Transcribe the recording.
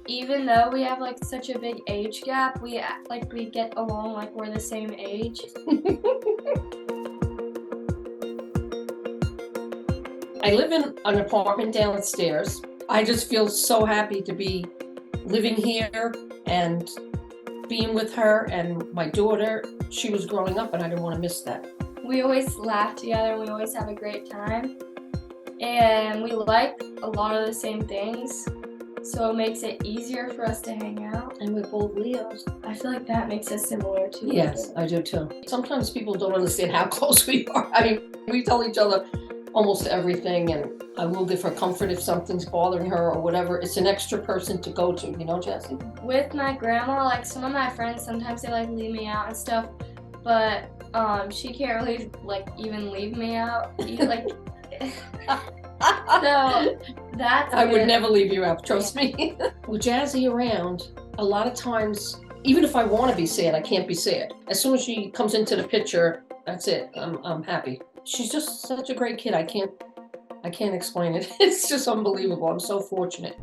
Even though we have like such a big age gap, we act like we get along like we're the same age. I live in an apartment downstairs. I just feel so happy to be living here and being with her and my daughter. She was growing up and I didn't want to miss that. We always laugh together, we always have a great time, and we like a lot of the same things, so it makes it easier for us to hang out. And we're both Leos. I feel like that makes us similar too. Yes, I do too. Sometimes people don't understand how close we are. I mean, we tell each other almost everything, and I will give her comfort if something's bothering her or whatever. It's an extra person to go to, you know, Jessie? With my grandma, like some of my friends, sometimes they like leave me out and stuff, but she can't really like even leave me out. Like, so that's I would good. never leave you out, trust me. With Jazzy around, a lot of times, even if I want to be sad, I can't be sad. As soon as she comes into the picture, that's it. I'm happy. She's just such a great kid. I can't explain it. It's just unbelievable. I'm so fortunate.